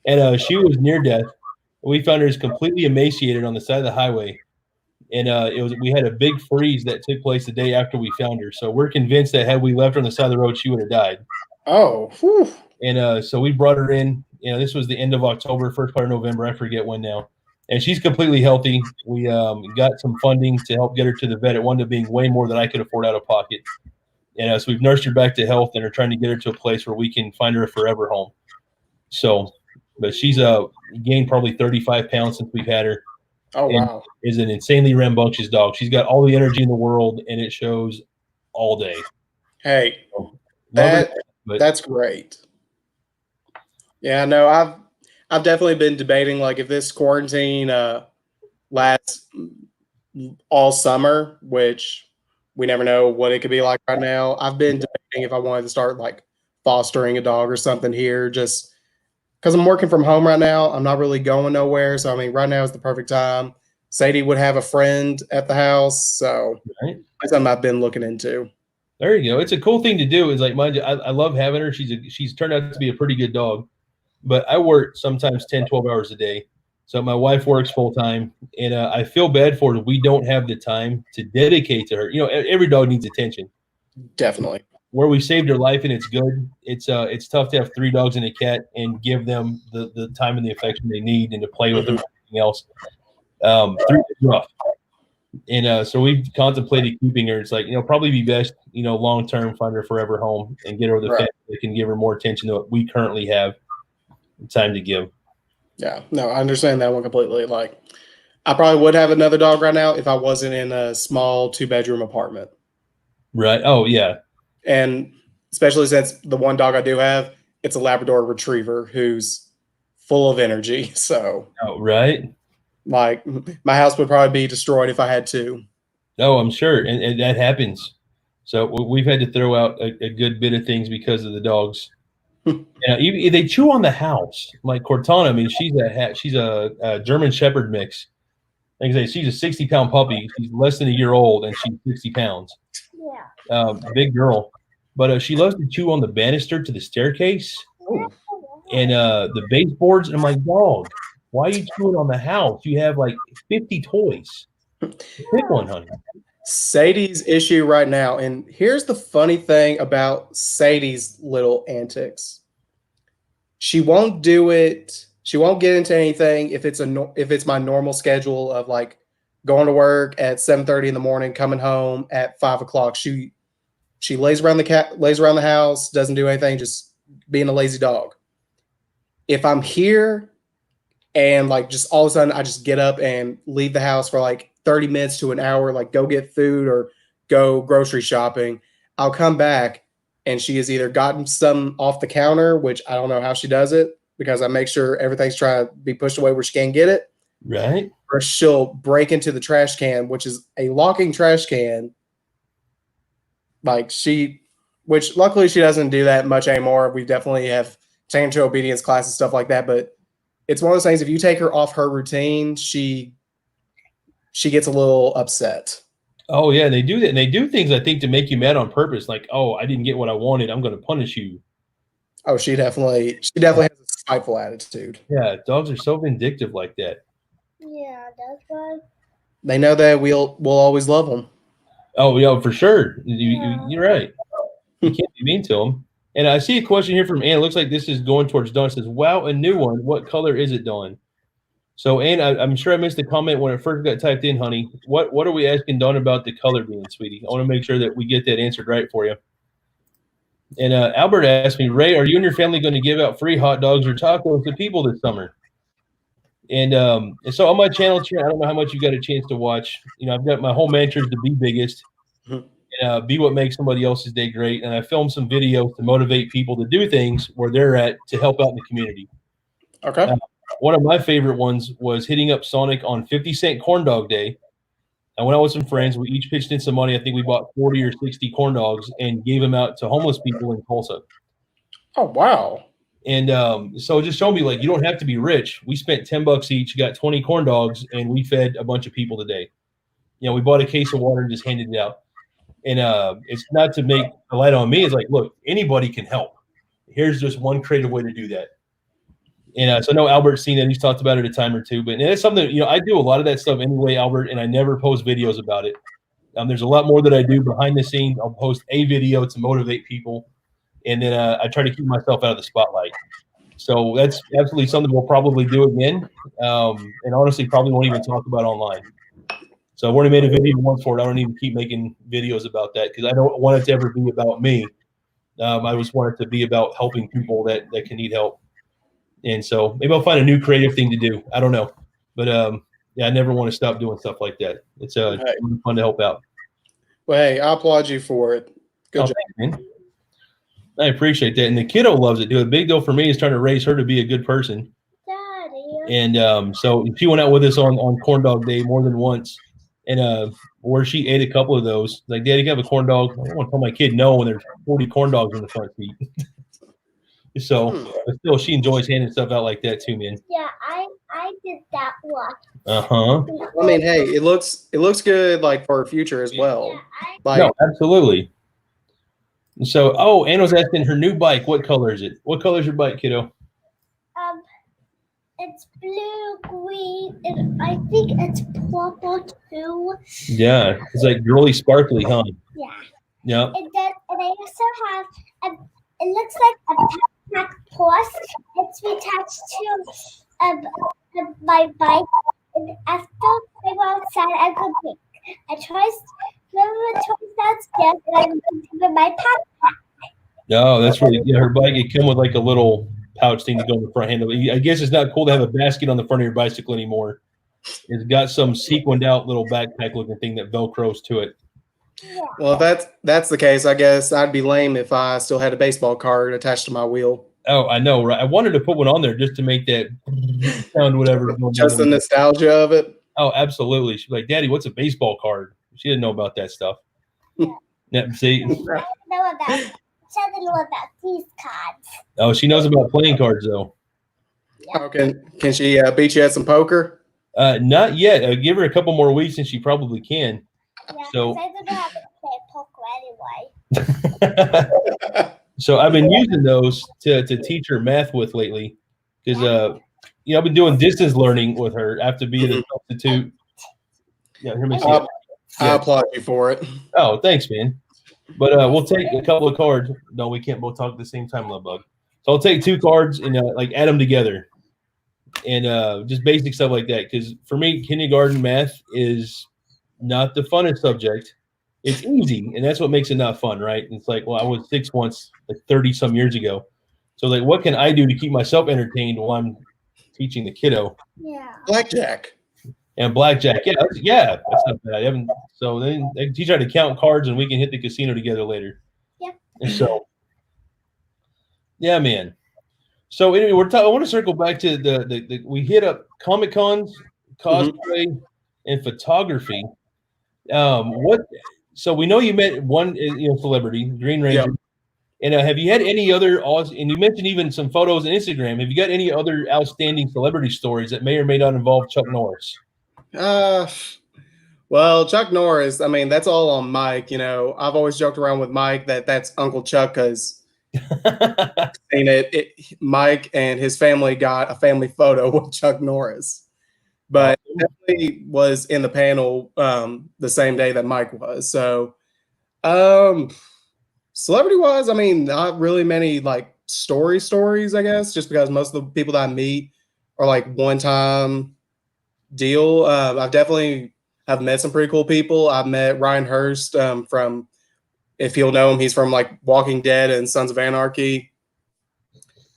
And she was near death. We found her as completely emaciated on the side of the highway. And we had a big freeze that took place the day after we found her. So we're convinced that had we left her on the side of the road, she would have died. Oh. Whew. And so we brought her in. This was the end of October, first part of November. I forget when now. And she's completely healthy. We got some funding to help get her to the vet. It wound up being way more than I could afford out of pocket. And so we've nursed her back to health and are trying to get her to a place where we can find her a forever home. So, but she's gained probably 35 pounds since we've had her. Oh, wow. Is an insanely rambunctious dog. She's got all the energy in the world, and it shows all day. Hey, So, that's great. Yeah, no, I've definitely been debating, like, if this quarantine lasts all summer, which we never know what it could be like right now. I've been debating if I wanted to start, like, fostering a dog or something here, just because I'm working from home right now. I'm not really going nowhere. So, I mean, right now is the perfect time. Sadie would have a friend at the house. So that's something I've been looking into. There you go. It's a cool thing to do. Is like, mind you, I love having her. She's turned out to be a pretty good dog. But I work sometimes 10, 12 hours a day. So my wife works full time. And I feel bad for her. We don't have the time to dedicate to her. Every dog needs attention. Definitely. Where we saved her life and it's good. It's tough to have 3 dogs and a cat and give them the time and the affection they need and to play with them and everything else. 3 is rough. And so we've contemplated keeping her. It's like, probably be best, long term, find her forever home and get her with a family that can give her more attention than what we currently have time to give. Yeah, no, I understand that one completely. Like, I probably would have another dog right now if I wasn't in a small 2-bedroom apartment. Right. Oh, yeah. And especially since the one dog I do have, it's a Labrador Retriever who's full of energy. So, right. Like, my house would probably be destroyed if I had to. Oh, I'm sure. And that happens. So we've had to throw out a good bit of things because of the dogs. Even they chew on the house. Like Cortana, I mean, she's a German Shepherd mix. Like I say, she's a 60-pound puppy. She's less than a year old, and she's 60 pounds. Yeah. Big girl. But she loves to chew on the banister to the staircase and the baseboards. And I'm like, dog, why are you chewing on the house? You have like 50 toys. Pick one, honey. Sadie's issue right now, and here's the funny thing about Sadie's little antics. She won't do it. She won't get into anything if it's my normal schedule of like going to work at 7:30 in the morning, coming home at 5 o'clock. She lays around the house, doesn't do anything, just being a lazy dog. If I'm here and like just all of a sudden I just get up and leave the house for like 30 minutes to an hour, like go get food or go grocery shopping, I'll come back and she has either gotten some off the counter, which I don't know how she does it because I make sure everything's trying to be pushed away where she can't get it. Right. Or she'll break into the trash can, which is a locking trash can. Which luckily she doesn't do that much anymore. We definitely have taken to obedience class and stuff like that. But it's one of those things, if you take her off her routine, she gets a little upset. Oh yeah, they do that, and they do things I think to make you mad on purpose. Like, oh, I didn't get what I wanted, I'm going to punish you. Oh, she definitely has a spiteful attitude. Yeah, dogs are so vindictive like that. Yeah, that's why. They know that we'll always love them. Oh yeah, for sure. Yeah. You're right. You can't be mean to them. And I see a question here from Ann. It looks like this is going towards Dawn. It says, "Wow, a new one. What color is it, Dawn?" So, Ann, I'm sure I missed the comment when it first got typed in, honey. What are we asking Dawn about the color being, sweetie? I want to make sure that we get that answered right for you. And Albert asked me, Ray, are you and your family going to give out free hot dogs or tacos to people this summer? And so on my channel, Trent, I don't know how much you got a chance to watch. I've got my whole mantra is to be biggest, and be what makes somebody else's day great. And I filmed some videos to motivate people to do things where they're at to help out in the community. Okay. One of my favorite ones was hitting up Sonic on 50-cent corn dog day. And when I was with some friends, we each pitched in some money. I think we bought 40 or 60 corn dogs and gave them out to homeless people in Tulsa. Oh, wow. And so just show me, like, you don't have to be rich. We spent $10 each, got 20 corn dogs, and we fed a bunch of people today. We bought a case of water and just handed it out. And it's not to make a light on me. It's like, look, anybody can help. Here's just one creative way to do that. And so I know Albert's seen that. He's talked about it a time or two. But it's something, I do a lot of that stuff anyway, Albert, and I never post videos about it. There's a lot more that I do behind the scenes. I'll post a video to motivate people. And then I try to keep myself out of the spotlight. So that's absolutely something we'll probably do again. And honestly, probably won't even talk about online. So I've already made a video once for it. I don't even keep making videos about that because I don't want it to ever be about me. I just want it to be about helping people that can need help. And so maybe I'll find a new creative thing to do. I don't know. But I never want to stop doing stuff like that. It's really fun to help out. Well, hey, I applaud you for it. Good job. Thanks, man. I appreciate that. And the kiddo loves it, dude. A big deal for me is trying to raise her to be a good person. Daddy. And so she went out with us on corn dog day more than once. And where she ate a couple of those, like, Daddy, can I have a corn dog? I don't want to tell my kid no when there's 40 corn dogs in the front seat. So but still, she enjoys handing stuff out like that too, man. Yeah, I did that one. Uh-huh. I mean, hey, it looks good, like, for our future as well. Yeah, No, absolutely. So, Ann was asking her new bike. What color is it? What color is your bike, kiddo? it's blue, green, and I think it's purple too. Yeah, it's like really sparkly, huh? Yeah. Yeah. And then I also have it looks like a backpack purse. It's attached to my bike. And after I go outside, I go drink. I try downstairs and I go with my backpack. No, that's really her bike. It come with like a little pouch thing to go in the front handle. I guess it's not cool to have a basket on the front of your bicycle anymore. It's got some sequined out little backpack looking thing that velcros to it. Yeah. Well, if that's the case, I guess I'd be lame if I still had a baseball card attached to my wheel. Oh, I know, right? I wanted to put one on there just to make that sound whatever. Just the nostalgia of it. Oh, absolutely. She's like, Daddy, what's a baseball card? She didn't know about that stuff. Yeah, see? I know about these cards. Oh, she knows about playing cards, though. Oh, can she beat you at some poker? Not yet. Give her a couple more weeks and she probably can. Yeah, So- I don't know how to play poker anyway. So I've been using those to teach her math with lately because, I've been doing distance learning with her after being a substitute. Yeah, hear me say I applaud you for it. Oh, thanks, man. But we'll take a couple of cards. No, we can't both talk at the same time, love bug. So I'll take two cards and add them together, and just basic stuff like that. Because for me, kindergarten math is not the funnest subject. It's easy, and that's what makes it not fun, right? It's like, well, I was 6 once, like 30 some years ago. So like, what can I do to keep myself entertained while I'm teaching the kiddo? Yeah. Blackjack. And blackjack, yeah, that's not bad. So then they teach her how to count cards, and we can hit the casino together later. Yeah. And so Yeah, man. So anyway, I want to circle back to the we hit up Comic Cons, cosplay, and photography. What? So we know you met one, celebrity, Green Ranger. Yep. And have you had any other? And you mentioned even some photos on Instagram. Have you got any other outstanding celebrity stories that may or may not involve Chuck Norris? Well, Chuck Norris, I mean, that's all on Mike. I've always joked around with Mike that's Uncle Chuck because Mike and his family got a family photo with Chuck Norris. But definitely was in the panel the same day that Mike was. So, celebrity-wise, I mean, not really many like stories, I guess, just because most of the people that I meet are like one-time deal. I've definitely have met some pretty cool people. I've met Ryan Hurst from, if you'll know him, he's from like Walking Dead and Sons of Anarchy.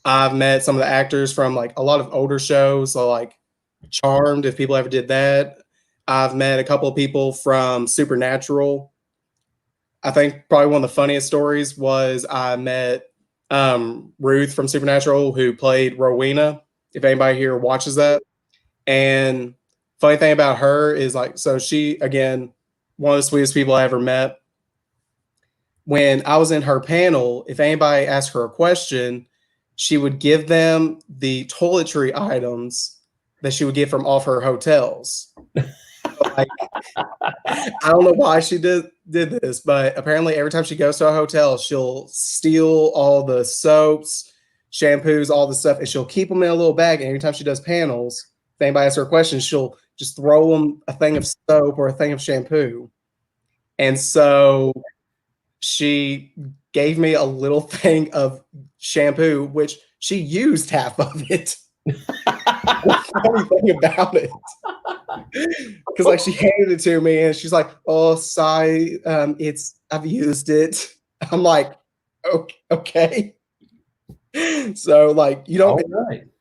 I've met some of the actors from like a lot of older shows, so like Charmed, if people ever did that. I've met a couple of people from Supernatural. I think probably one of the funniest stories was I met Ruth from Supernatural, who played Rowena, if anybody here watches that. And funny thing about her is like, so she, again, one of the sweetest people I ever met. When I was in her panel, if anybody asked her a question, she would give them the toiletry items that she would get from off her hotels. Like, I don't know why she did this, but apparently every time she goes to a hotel, she'll steal all the soaps, shampoos, all the stuff, and she'll keep them in a little bag. And every time she does panels, if anybody asks her a question, she'll just throw them a thing of soap or a thing of shampoo. And so she gave me a little thing of shampoo, which she used half of it. Funny thing about it, because like she handed it to me and she's like, "Oh, sorry, I've used it." I'm like, "Okay." So like, you don't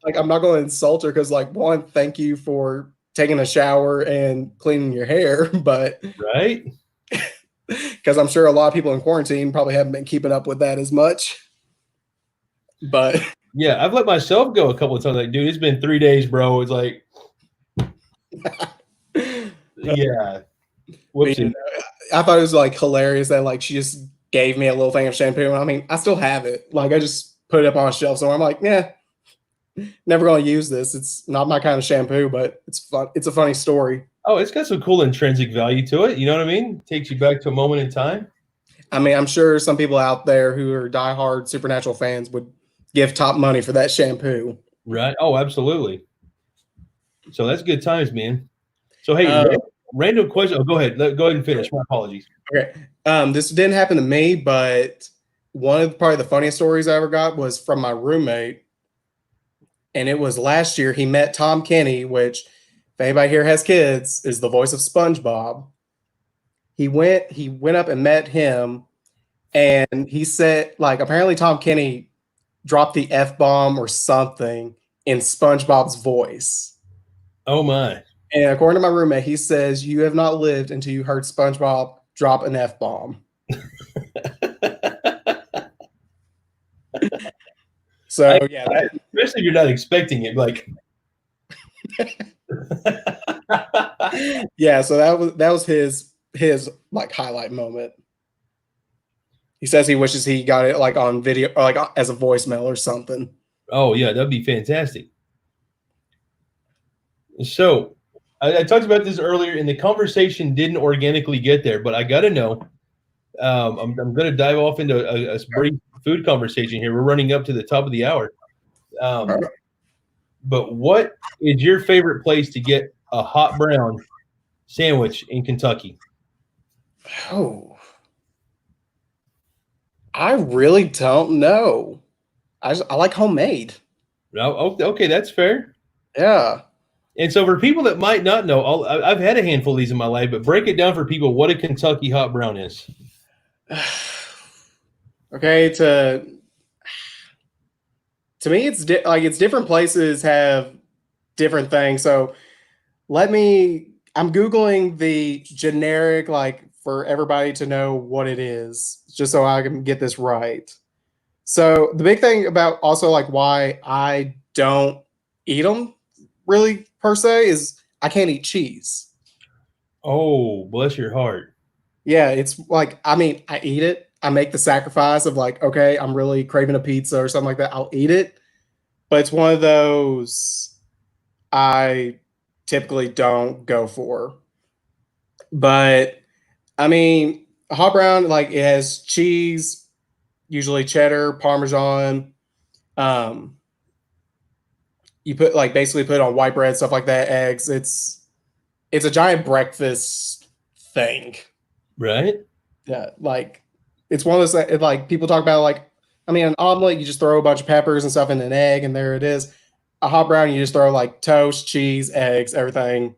like, I'm not going to insult her because like, one, thank you for taking a shower and cleaning your hair, but right, because I'm sure a lot of people in quarantine probably haven't been keeping up with that as much. But yeah, I've let myself go a couple of times. Like, dude, it's been 3 days, bro. It's like, yeah. Whoopsie. I thought it was like hilarious that like she just gave me a little thing of shampoo. I mean, I still have it. Like, I just put it up on a shelf. So I'm like, yeah, never going to use this. It's not my kind of shampoo, but it's fun. It's a funny story. Oh, it's got some cool intrinsic value to it. You know what I mean? Takes you back to a moment in time. I mean, I'm sure some people out there who are diehard Supernatural fans would give top money for that shampoo. Right. Oh, absolutely. So that's good times, man. So, hey, random question. Oh, go ahead. Go ahead and finish. My apologies. Okay. This didn't happen to me, but one of probably the funniest stories I ever got was from my roommate. And it was last year. He met Tom Kenny, which, if anybody here has kids, is the voice of SpongeBob. He went up and met him, and he said, like, apparently Tom Kenny dropped the F-bomb or something in SpongeBob's voice. Oh my. And according to my roommate, he says, "You have not lived until you heard SpongeBob drop an F-bomb." So yeah, especially if you're not expecting it, like. Yeah, so that was his like highlight moment. He says he wishes he got it like on video or like as a voicemail or something. Oh yeah, that'd be fantastic. So I talked about this earlier, and the conversation didn't organically get there, but I got to know. I'm going to dive off into a brief food conversation here. We're running up to the top of the hour. But what is your favorite place to get a hot brown sandwich in Kentucky? Oh, I really don't know. I like homemade. Oh, okay, that's fair. Yeah. And so for people that might not know, I've had a handful of these in my life, but break it down for people what a Kentucky hot brown is. Okay, to me, it's it's different places have different things. So I'm Googling the generic, like for everybody to know what it is, just so I can get this right. So the big thing about also like why I don't eat them really per se is I can't eat cheese. Oh, bless your heart. Yeah, it's like, I mean, I eat it. I make the sacrifice of like, okay, I'm really craving a pizza or something like that. I'll eat it. But it's one of those I typically don't go for. But I mean, a hot brown, like it has cheese, usually cheddar, Parmesan. Um, you put like basically put on white bread, stuff like that, eggs. It's a giant breakfast thing. Right? Yeah, like it's one of those that like people talk about like I mean an omelet, you just throw a bunch of peppers and stuff in an egg and there it is. A hot brown, you just throw like toast, cheese, eggs, everything,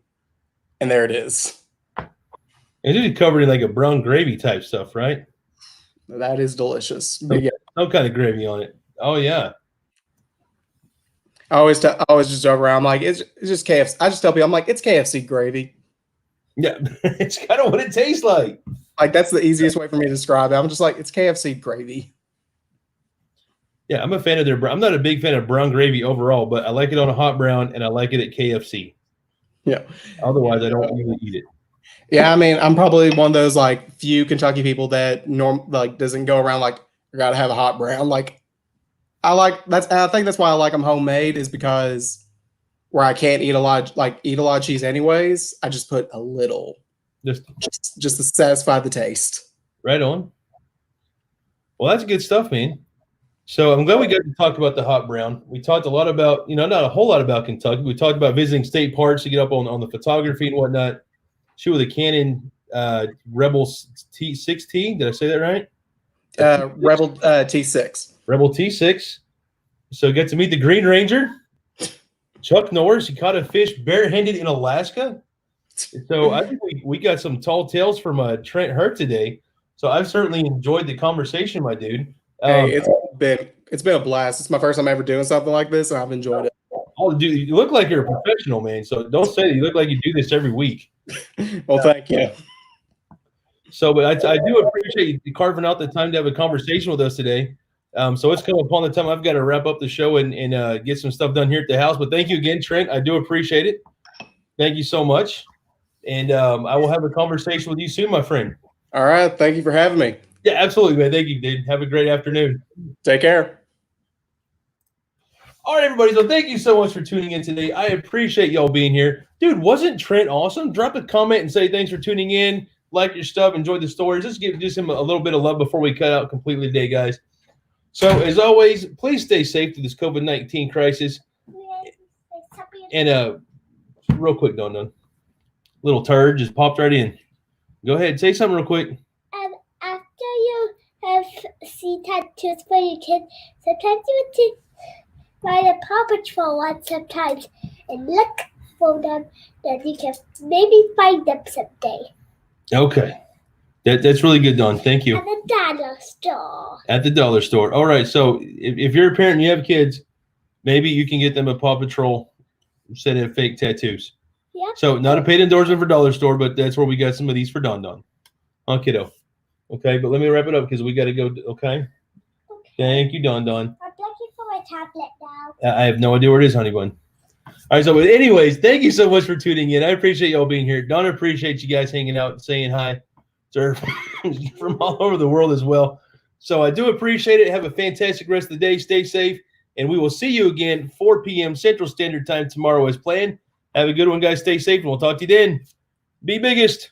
and there it is. It's usually covered in like a brown gravy type stuff, right? That is delicious. But yeah, Some kind of gravy on it. Oh yeah. I always just joke around. I'm like, it's just KFC. I just tell people, I'm like, it's KFC gravy. Yeah, it's kind of what it tastes like. Like that's the easiest way for me to describe it. I'm just like, it's KFC gravy. Yeah, I'm a fan of their. I'm not a big fan of brown gravy overall, but I like it on a hot brown and I like it at KFC. Yeah. Otherwise, I don't really eat it. Yeah, I mean, I'm probably one of those like few Kentucky people that doesn't go around like I gotta have a hot brown. Like I think that's why I like them homemade is because where I can't eat a lot of cheese anyways, I just put a little Just to satisfy the taste. right on. Well, that's good stuff, man. So I'm glad we got to talk about the hot brown. We talked a lot about, not a whole lot about Kentucky. We talked about visiting state parks to get up on the photography and whatnot. Shoot with a Canon Rebel T6T. Did I say that right? Rebel T6. Rebel T6. So get to meet the Green Ranger, Chuck Norris. He caught a fish barehanded in Alaska. So I think we got some tall tales from Trent Hurt today. So I've certainly enjoyed the conversation, my dude. Hey, it's been a blast. It's my first time ever doing something like this, and I've enjoyed it. Oh, dude, you look like you're a professional, man. So don't say that. You look like you do this every week. Well, thank you. So, but I do appreciate you carving out the time to have a conversation with us today. So it's come upon the time I've got to wrap up the show and get some stuff done here at the house. But thank you again, Trent. I do appreciate it. Thank you so much. And I will have a conversation with you soon, my friend. All right. Thank you for having me. Yeah, absolutely, man. Thank you, dude. Have a great afternoon. Take care. All right, everybody. So thank you so much for tuning in today. I appreciate y'all being here. Dude, wasn't Trent awesome? Drop a comment and say thanks for tuning in. Like your stuff. Enjoy the stories. Let's give him a little bit of love before we cut out completely today, guys. So as always, please stay safe through this COVID-19 crisis. And real quick, Don. Little turd just popped right in. Go ahead. Say something real quick. After you have see tattoos for your kids, sometimes you want to write a Paw Patrol one sometimes and look for them, that you can maybe find them someday. Okay. That's really good, Don. Thank you. At the dollar store. At the dollar store. All right. So if you're a parent and you have kids, maybe you can get them a Paw Patrol instead of fake tattoos. Yeah. So not a paid endorsement for dollar store, but that's where we got some of these for Don. Huh, kiddo? Okay, but let me wrap it up because we got to go. Okay. Thank you, Don. I'm looking for my tablet now. I have no idea where it is, honey bun. All right. So, anyways, thank you so much for tuning in. I appreciate y'all being here. Don appreciates you guys hanging out and saying hi. Sir, from all over the world as well. So I do appreciate it. Have a fantastic rest of the day. Stay safe. And we will see you again 4 p.m. Central Standard Time tomorrow as planned. Have a good one, guys. Stay safe, and we'll talk to you then. Be biggest.